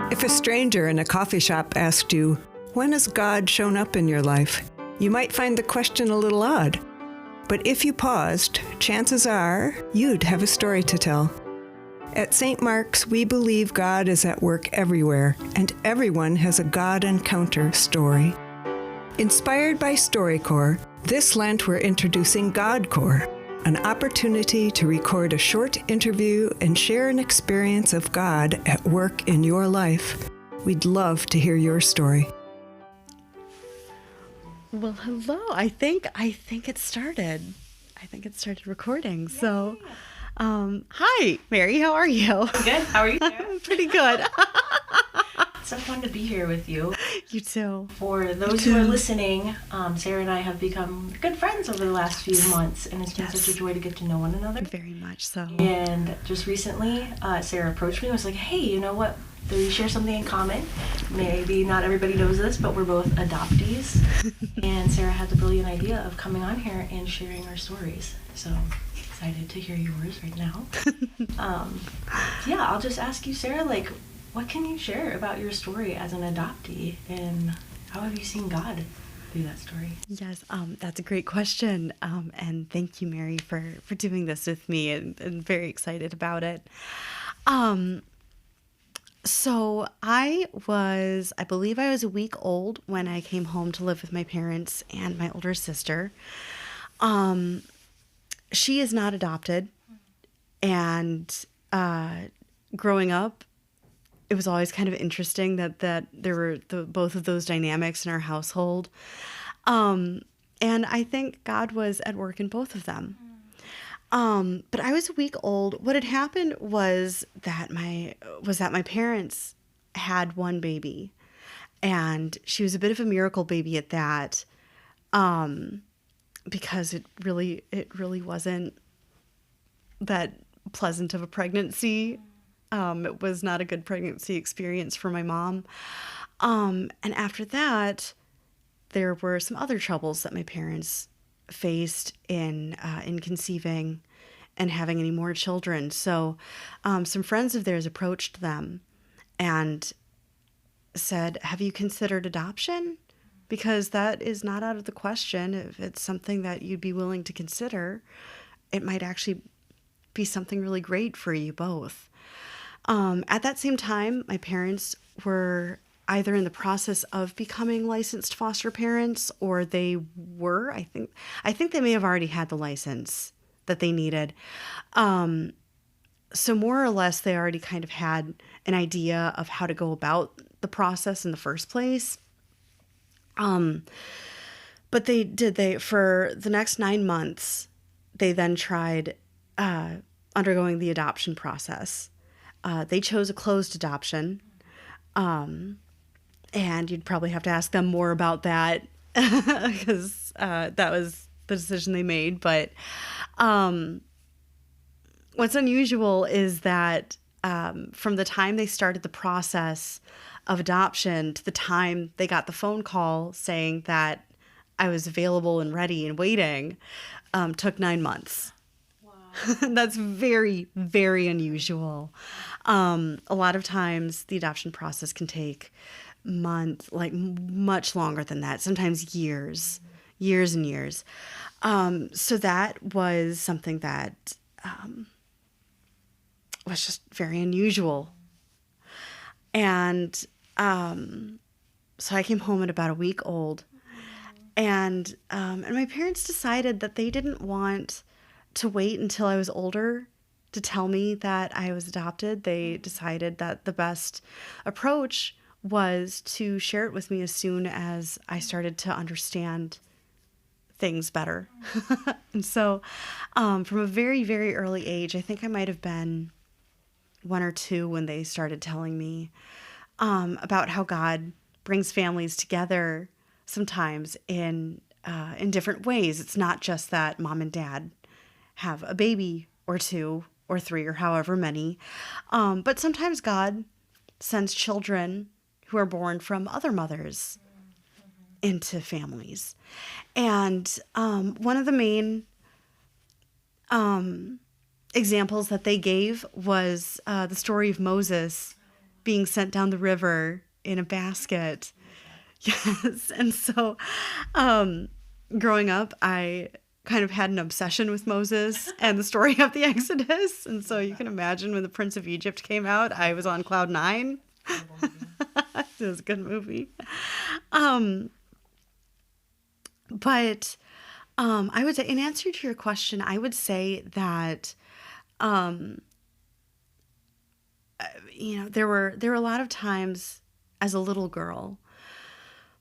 If a stranger in a coffee shop asked you, "When has God shown up in your life?" you might find the question a little odd. But if you paused, chances are you'd have a story to tell. At St. Mark's, we believe God is at work everywhere, and everyone has a God encounter story. Inspired by StoryCorps, this Lent we're introducing GodCorps, an opportunity to record a short interview and share an experience of God at work in your life. We'd love to hear your story. Well, hello. I think it started. I think it started recording. Yay. So, hi, Mary. How are you? Good. How are you, Sarah? Pretty good. It's so fun to be here with you. You too. For those who are listening, Sarah and I have become good friends over the last few months, and it's been such a joy to get to know one another. Very much so. And just recently, Sarah approached me and was like, "Hey, you know what? We share something in common. Maybe not everybody knows this, but we're both adoptees." And Sarah had the brilliant idea of coming on here and sharing our stories. So excited to hear yours right now. I'll just ask you, Sarah, what can you share about your story as an adoptee, and how have you seen God through that story? Yes, that's a great question. And thank you, Mary, for doing this with me, and very excited about it. So I believe I was a week old when I came home to live with my parents and my older sister. She is not adopted, and growing up, it was always kind of interesting that there were both of those dynamics in our household. And I think God was at work in both of them. But I was a week old. What had happened was that my parents had one baby, and she was a bit of a miracle baby at that, because it really wasn't that pleasant of a pregnancy. It was not a good pregnancy experience for my mom. And after that, there were some other troubles that my parents faced in conceiving and having any more children. So some friends of theirs approached them and said, "Have you considered adoption? Because that is not out of the question. If it's something that you'd be willing to consider, it might actually be something really great for you both." At that same time, my parents were either in the process of becoming licensed foster parents, or they were. I think they may have already had the license that they needed. So more or less, they already kind of had an idea of how to go about the process in the first place. But for the next 9 months, they then tried undergoing the adoption process. They chose a closed adoption. And you'd probably have to ask them more about that because that was the decision they made. But what's unusual is that from the time they started the process of adoption to the time they got the phone call saying that I was available and ready and waiting, took 9 months. That's very, very unusual. A lot of times the adoption process can take months, much longer than that, sometimes years and years. So that was something that was just very unusual. And so I came home at about a week old, and my parents decided that they didn't want to wait until I was older to tell me that I was adopted. They decided that the best approach was to share it with me as soon as I started to understand things better. And so from a very, very early age, I think I might have been 1 or 2 when they started telling me about how God brings families together sometimes in different ways. It's not just that mom and dad have a baby or 2 or 3 or however many, but sometimes God sends children who are born from other mothers into families. And one of the main examples that they gave was the story of Moses being sent down the river in a basket. Yes. And so growing up, I kind of had an obsession with Moses and the story of the Exodus. And so you can imagine when the Prince of Egypt came out, I was on cloud nine. It was a good movie. But I would say, in answer to your question, I would say that, there were a lot of times as a little girl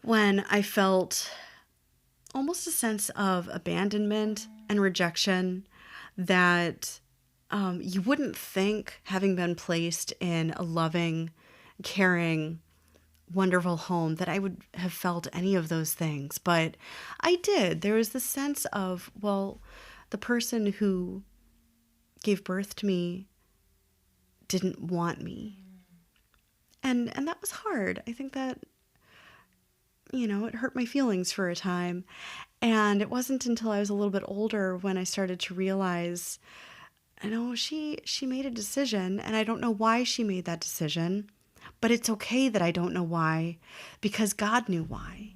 when I felt almost a sense of abandonment and rejection that you wouldn't think, having been placed in a loving, caring, wonderful home, that I would have felt any of those things. But I did. There was this sense of, well, the person who gave birth to me didn't want me. And that was hard. I think that, it hurt my feelings for a time. And it wasn't until I was a little bit older when I started to realize, she made a decision, and I don't know why she made that decision, but it's okay that I don't know why, because God knew why.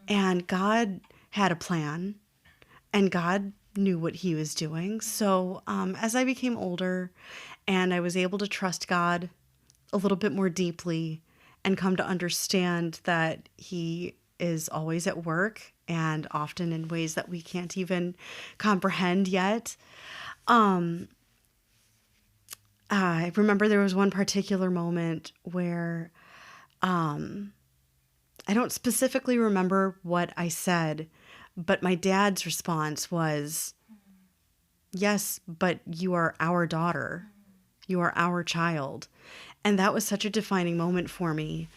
And God had a plan, and God knew what he was doing. So as I became older and I was able to trust God a little bit more deeply and come to understand that he is always at work and often in ways that we can't even comprehend yet. I remember there was one particular moment where I don't specifically remember what I said, but my dad's response was, "Yes, but you are our daughter. You are our child." And that was such a defining moment for me,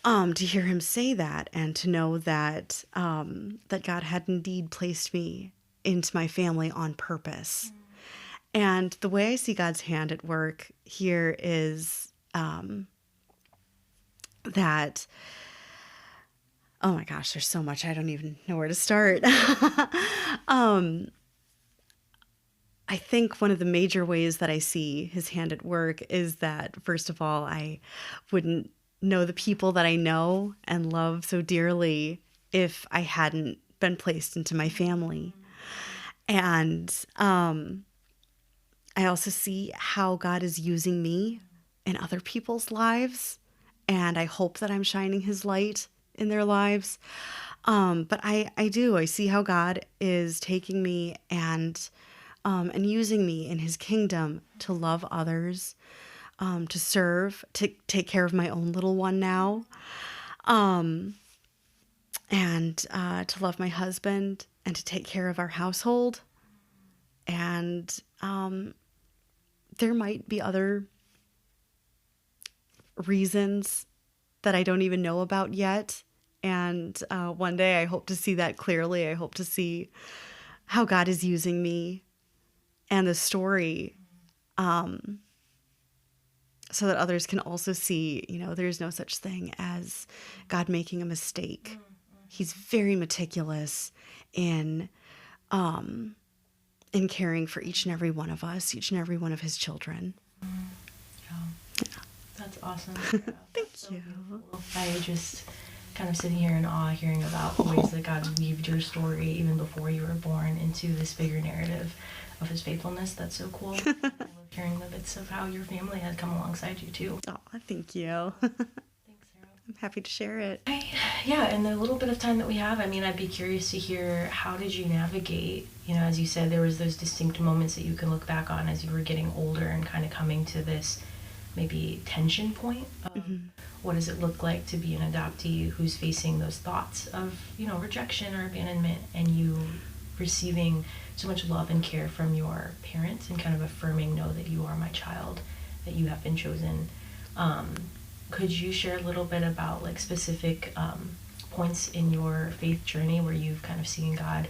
to hear him say that and to know that that God had indeed placed me into my family on purpose. And the way I see God's hand at work here is that, oh my gosh, there's so much. I don't even know where to start. I think one of the major ways that I see his hand at work is that, first of all, I wouldn't know the people that I know and love so dearly if I hadn't been placed into my family. And I also see how God is using me in other people's lives, and I hope that I'm shining his light in their lives. But I see how God is taking me and using me in his kingdom to love others, to serve, to take care of my own little one now, and to love my husband and to take care of our household. And there might be other reasons that I don't even know about yet. And one day I hope to see that clearly. I hope to see how God is using me and the story, so that others can also see, there's no such thing as God making a mistake. He's very meticulous in caring for each and every one of us, each and every one of his children. Yeah. That's awesome. Thank so you. Beautiful. I just kind of sitting here in awe, hearing about the ways that God weaved your story even before you were born into this bigger narrative of his faithfulness. That's so cool. I love hearing the bits of how your family had come alongside you too. Oh, thank you. Thanks, Sarah. I'm happy to share it. Yeah, in the little bit of time that we have, I'd be curious to hear, how did you navigate, as you said, there was those distinct moments that you can look back on as you were getting older and kind of coming to this maybe tension point of what does it look like to be an adoptee who's facing those thoughts of, rejection or abandonment, and you receiving so much love and care from your parents and kind of affirming, no, that you are my child, that you have been chosen. Could you share a little bit about specific points in your faith journey where you've kind of seen God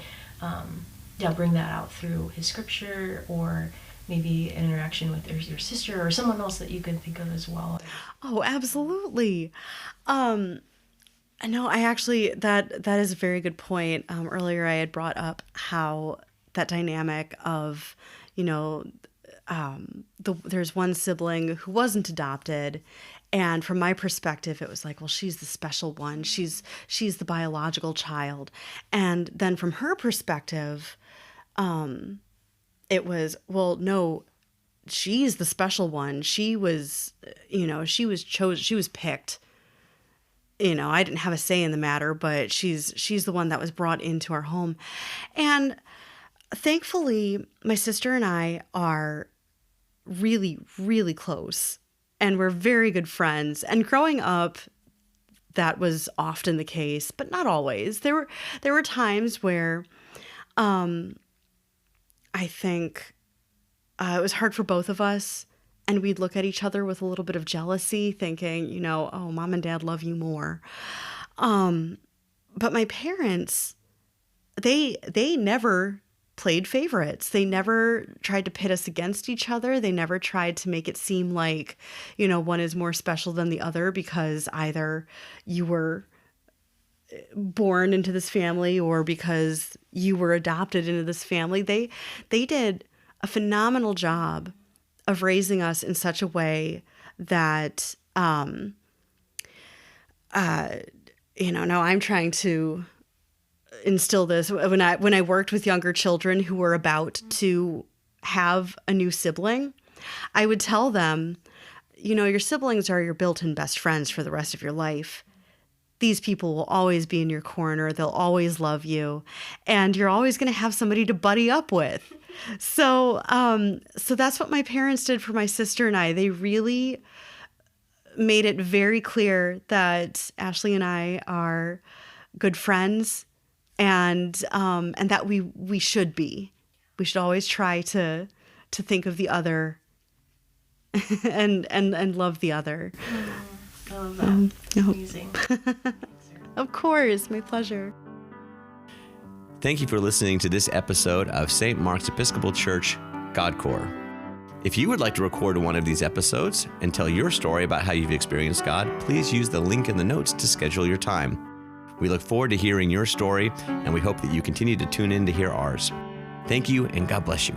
bring that out through his scripture, or maybe an interaction with your sister or someone else that you can think of as well? Oh, absolutely. No, I actually, that is a very good point. Earlier I had brought up how that dynamic of, there's one sibling who wasn't adopted, and from my perspective, it was like, well, she's the special one. She's the biological child, and then from her perspective, it was, well, no, she's the special one. She was, she was chosen. She was picked. I didn't have a say in the matter, but she's the one that was brought into our home, and thankfully, my sister and I are really, really close, and we're very good friends. And growing up, that was often the case, but not always. There were times where I think it was hard for both of us, and we'd look at each other with a little bit of jealousy, thinking, oh, mom and dad love you more. But my parents, they never played favorites. They never tried to pit us against each other. They never tried to make it seem like, one is more special than the other because either you were born into this family or because you were adopted into this family. They did a phenomenal job of raising us in such a way that, now I'm trying to instill this when I worked with younger children who were about to have a new sibling. I would tell them, your siblings are your built-in best friends for the rest of your life. These people will always be in your corner. They'll always love you, and you're always going to have somebody to buddy up with. So that's what my parents did for my sister and I. They really made it very clear that Ashley and I are good friends, and that we should be. We should always try to think of the other and love the other. I love that. Amazing. Of course, my pleasure. Thank you for listening to this episode of St. Mark's Episcopal Church, GodCore. If you would like to record one of these episodes and tell your story about how you've experienced God, please use the link in the notes to schedule your time. We look forward to hearing your story, and we hope that you continue to tune in to hear ours. Thank you, and God bless you.